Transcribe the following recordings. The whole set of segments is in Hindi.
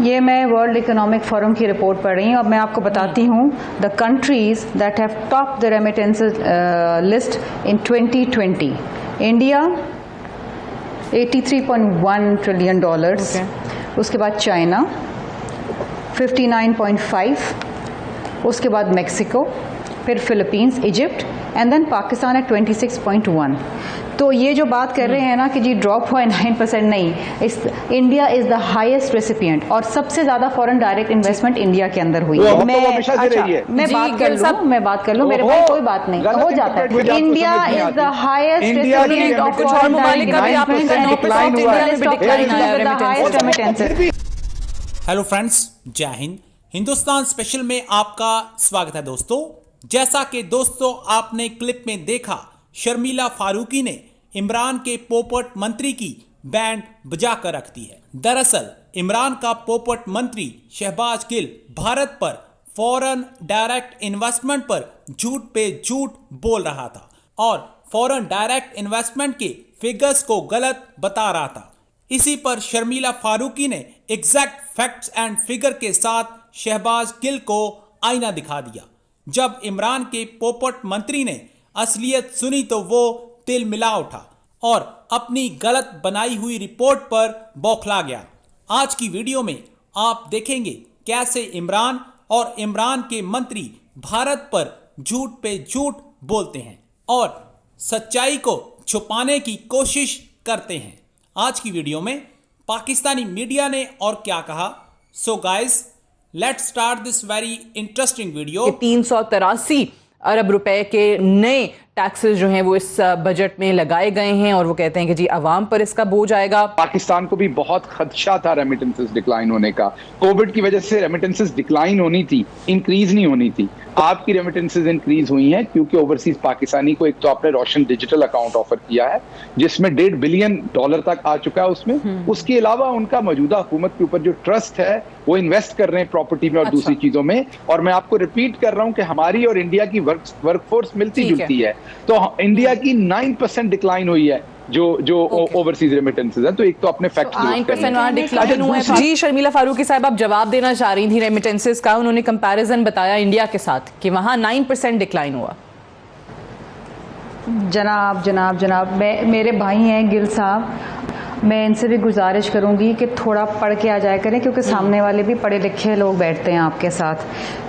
ये मैं वर्ल्ड इकोनॉमिक फोरम की रिपोर्ट पढ़ रही हूँ। अब मैं आपको बताती हूँ the countries that have top the remittances list in 2020। India 83.1 trillion dollars, उसके बाद चाइना 59.5, उसके बाद मेक्सिको, फिर Philippines, Egypt and then Pakistan at 26.1। तो ये जो बात कर रहे हैं ना कि जी ड्रॉप हुआ है 9%, नहीं, India is the highest recipient और सबसे ज्यादा फॉरेन डायरेक्ट इन्वेस्टमेंट इंडिया के अंदर हुई है। मैं बात कर लूं मेरे भाई, कोई बात नहीं, हो जाता है। India is the highest recipient of foreign direct investment. Hello friends, जय हिंद। हिंदुस्तान स्पेशल में आपका स्वागत है दोस्तों। जैसा कि दोस्तों आपने क्लिप में देखा, शर्मिला फारूकी ने इमरान के पोपट मंत्री की बैंड बजा कर रख दी है। दरअसल इमरान का पोपट मंत्री शहबाज गिल भारत पर फॉरेन डायरेक्ट इन्वेस्टमेंट पर झूठ पे झूठ बोल रहा था और फॉरेन डायरेक्ट इन्वेस्टमेंट के फिगर्स को गलत बता रहा था। इसी पर शर्मिला फारूकी ने एग्जैक्ट फैक्ट्स एंड फिगर के साथ शहबाज गिल को आईना दिखा दिया। जब इमरान के पोपट मंत्री ने असलियत सुनी तो वो तिल मिला उठा और अपनी गलत बनाई हुई रिपोर्ट पर बौखला गया। आज की वीडियो में आप देखेंगे कैसे इमरान और इमरान के मंत्री भारत पर झूठ पे झूठ बोलते हैं और सच्चाई को छुपाने की कोशिश करते हैं। आज की वीडियो में पाकिस्तानी मीडिया ने और क्या कहा, so guys let's start this very interesting video. 383 अरब रुपए के नए टैक्सेस जो हैं वो इस बजट में लगाए गए हैं और वो कहते हैं कि जी अवाम पर इसका बोझ आएगा। पाकिस्तान को भी बहुत खदशा था रेमिटेंसेस डिक्लाइन होने का। कोविड की वजह से रेमिटेंसेस डिक्लाइन होनी थी, इंक्रीज नहीं होनी थी। आपकी रेमिटेंसेस इंक्रीज हुई हैं क्योंकि ओवरसीज पाकिस्तानी को एक तो आपने रोशन डिजिटल अकाउंट ऑफर किया है जिसमें $1.5 बिलियन तक आ चुका है उसमें। उसके अलावा उनका मौजूदा हुकूमत के ऊपर जो ट्रस्ट है वो इन्वेस्ट कर रहे हैं प्रॉपर्टी में और दूसरी चीजों में। और मैं आपको रिपीट कर रहा हूं कि हमारी और इंडिया की वर्कफोर्स मिलती जुलती है। तो इंडिया की 9% डिक्लाइन हुई है जो ओवरसीज रेमिटेंसेस है। तो एक तो अपने फैक्ट 9% डिक्लाइन हुआ है। जी शर्मिला फारूकी साहब, आप जवाब देना चाह रही थी रेमिटेंसेस का। उन्होंने कंपैरिजन बताया इंडिया के साथ कि वहां 9% डिक्लाइन हुआ। जनाब मेरे भाई हैं गिल साहब, मैं इनसे भी गुजारिश करूंगी कि थोड़ा पढ़ के आ जाया करें क्योंकि सामने वाले भी पढ़े लिखे लोग बैठते हैं आपके साथ।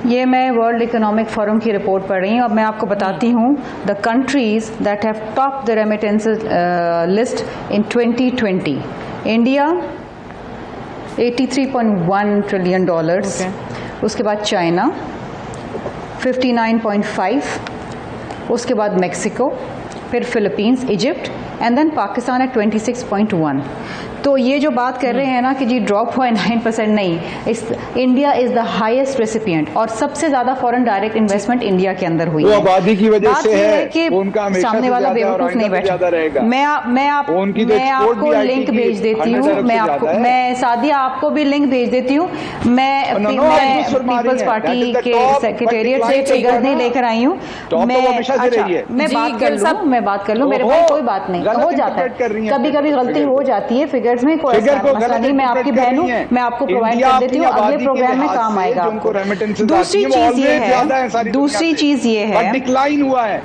ये मैं वर्ल्ड इकोनॉमिक फोरम की रिपोर्ट पढ़ रही हूँ। अब मैं आपको बताती हूँ the countries that have top the remittances list in 2020। India 83.1 trillion dollars, उसके बाद चाइना 59.5, उसके बाद मेक्सिको, फिर Philippines, Egypt and then Pakistan at 26.1। तो ये जो बात कर रहे हैं ना कि जी ड्रॉप हुआ है 9%, नहीं, India is the highest recipient और सबसे ज्यादा फॉरेन डायरेक्ट इन्वेस्टमेंट इंडिया के अंदर हुई है। आबादी की वजह से है कि सामने वाला बेवकूफ नहीं बैठा। मैं आपको लिंक भेज देती हूँ, मैं सादिया आपको भी लिंक भेज देती हूँ। मैं पीपल्स पार्टी के सेक्रेटेरिएट से फिगर नहीं लेकर आई हूँ। मैं बात कर लूँ मेरे भाई, कोई बात नहीं, हो जाता है, कभी कभी गलती हो जाती है फिगर्स में, कोई मसला नहीं। मैं आपकी बहन हूँ, मैं आपको प्रोवाइड कर देती हूँ, अगले प्रोग्राम में काम आएगा आपको। दूसरी चीज ये है डिक्लाइन हुआ है।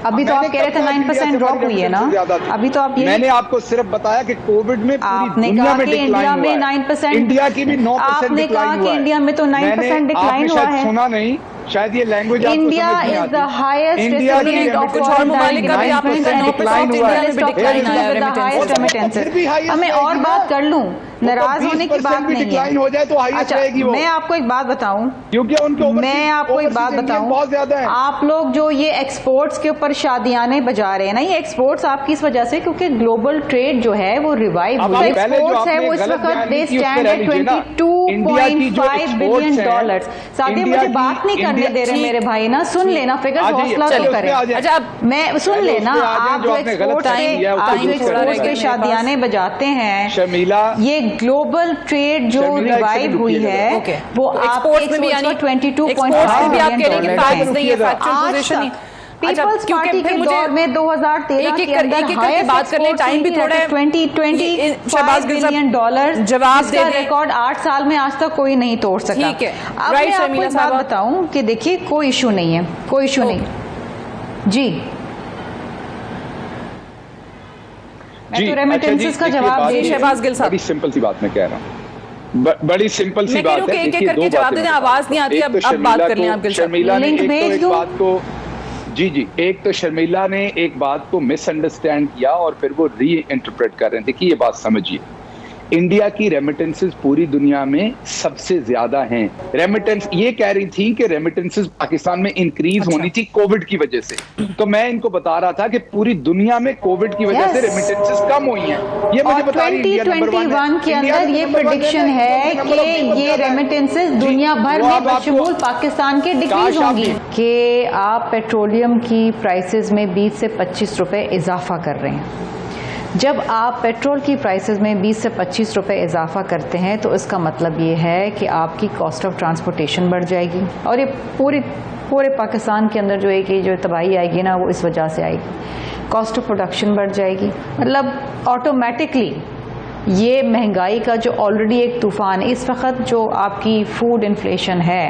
अभी तो आप कह रहे थे 9% ड्रॉप हुई है ना, अभी तो आप ये मैंने आपको सिर्फ बताया कि कोविड में आपने कहा कि इंडिया में 9%, इंडिया की भी 9% आपने कहा कि इंडिया में तो 9% डिक्लाइन हुआ है। सुना नहीं शायद, ये language India is the highest recipient of foreign ममालिक का भी आपने 9% रेमिटेंसेस। मैं और बात कर लूं, नाराज होने की बात नहीं है। हो जाए तो हाईएस्ट रहेगी वो। मैं आपको एक बात बताऊं, क्योंकि उनके मैं आपको एक बात बताऊं, बहुत ज्यादा है। आप लोग जो ये एक्सपोर्ट्स के ऊपर शादियाने बजा रहे हैं ना, ये एक्सपोर्ट्स आपकी इस वजह से क्योंकि ग्लोबल ट्रेड जो है वो रिवाइव हुआ है। एक्सपोर्ट्स है वो इस वक्त they stand at $22.5 billion. Sadia मुझे बात नहीं करने दे रहे मेरे भाई ना, सुन लेना, फिगर हौसला तो करें। अच्छा मैं सुन लेना, आप जो एक्सपोर्ट्स के शादियाने बजाते हैं शर्मिला, ये ग्लोबल ट्रेड जो रिवाइव हुई है वो आपके 22.5 बिलियन डॉलर। पीपल्स पार्टी के दौर में 2013 के अंदर एक बात करने टाइम भी थोड़ा 20 बिलियन डॉलर जवाब दे रिकॉर्ड 8 साल में आज तक कोई नहीं तोड़ सका। ठीक है, अब मैं आपको एक बात बताऊं कि देखिए कोई इशू नहीं है, कोई इशू नहीं जी। मैं तो रेमिटेंसेस का जवाब दे शहबाज गिल साहब, बड़ी सिंपल सी बात मैं कह रहा हूँ, बड़ी सिंपल सी बात है। एक एक करके जवाब देने, आवाज नहीं आती। अब बात कर लें आप गिल साहब। शर्मिला ने एक बात को जी एक तो शर्मिला ने एक बात को मिसअंडरस्टैंड किया और फिर वो री इंटरप्रेट कर रहे हैं। देखिए ये बात समझिए, इंडिया की रेमिटेंसेस पूरी दुनिया में सबसे ज्यादा हैं। रेमिटेंस ये कह रही थी कि रेमिटेंसेस पाकिस्तान में इंक्रीज होनी थी कोविड की वजह से, तो मैं इनको बता रहा था कि पूरी दुनिया में कोविड की वजह से रेमिटेंसेस कम हुई हैं। ये मुझे बता रही है 2021 के अंदर ये प्रेडिक्शन है कि ये रेमिटेंसेस दुनिया भर में बशमूल पाकिस्तान के डिक्रीज होंगी। कि आप पेट्रोलियम की प्राइसेस में 20 से 25 रुपए इजाफा कर रहे हैं। जब आप पेट्रोल की प्राइसेस में 20 से 25 रुपए इजाफा करते हैं तो इसका मतलब ये है कि आपकी कॉस्ट ऑफ ट्रांसपोर्टेशन बढ़ जाएगी और ये पूरे पाकिस्तान के अंदर जो एक जो तबाही आएगी ना, वो इस वजह से आएगी। कॉस्ट ऑफ प्रोडक्शन बढ़ जाएगी, मतलब ऑटोमेटिकली ये महंगाई का जो ऑलरेडी एक तूफान इस वक्त जो आपकी फूड इन्फ्लेशन है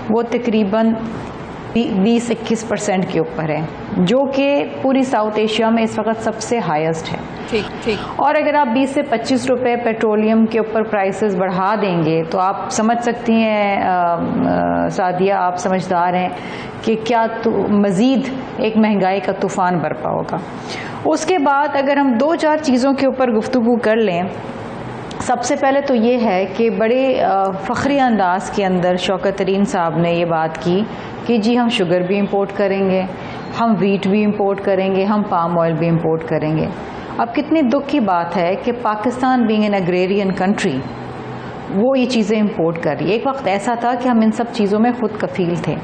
वो तकरीबन 20-21% के ऊपर है, जो कि पूरी साउथ एशिया में इस वक्त सबसे हाईएस्ट है। ठीक। और अगर आप 20 से 25 रुपए पेट्रोलियम के ऊपर प्राइसेस बढ़ा देंगे तो आप समझ सकती हैं सादिया, आप समझदार हैं कि क्या मज़ीद एक महंगाई का तूफान बरपा होगा। उसके बाद अगर हम 2-4 चीज़ों के ऊपर गुफ्तगू कर लें, सबसे पहले तो ये है कि बड़े फ़ख्री अंदाज के अंदर शौकत तरीन साहब ने ये बात की कि जी हम शुगर भी इंपोर्ट करेंगे, हम वीट भी इंपोर्ट करेंगे, हम पाम ऑयल भी इंपोर्ट करेंगे। अब कितनी दुख की बात है कि Pakistan being an agrarian country वो ये चीज़ें इंपोर्ट कर रही है। एक वक्त ऐसा था कि हम इन सब चीज़ों में खुद कफील थे।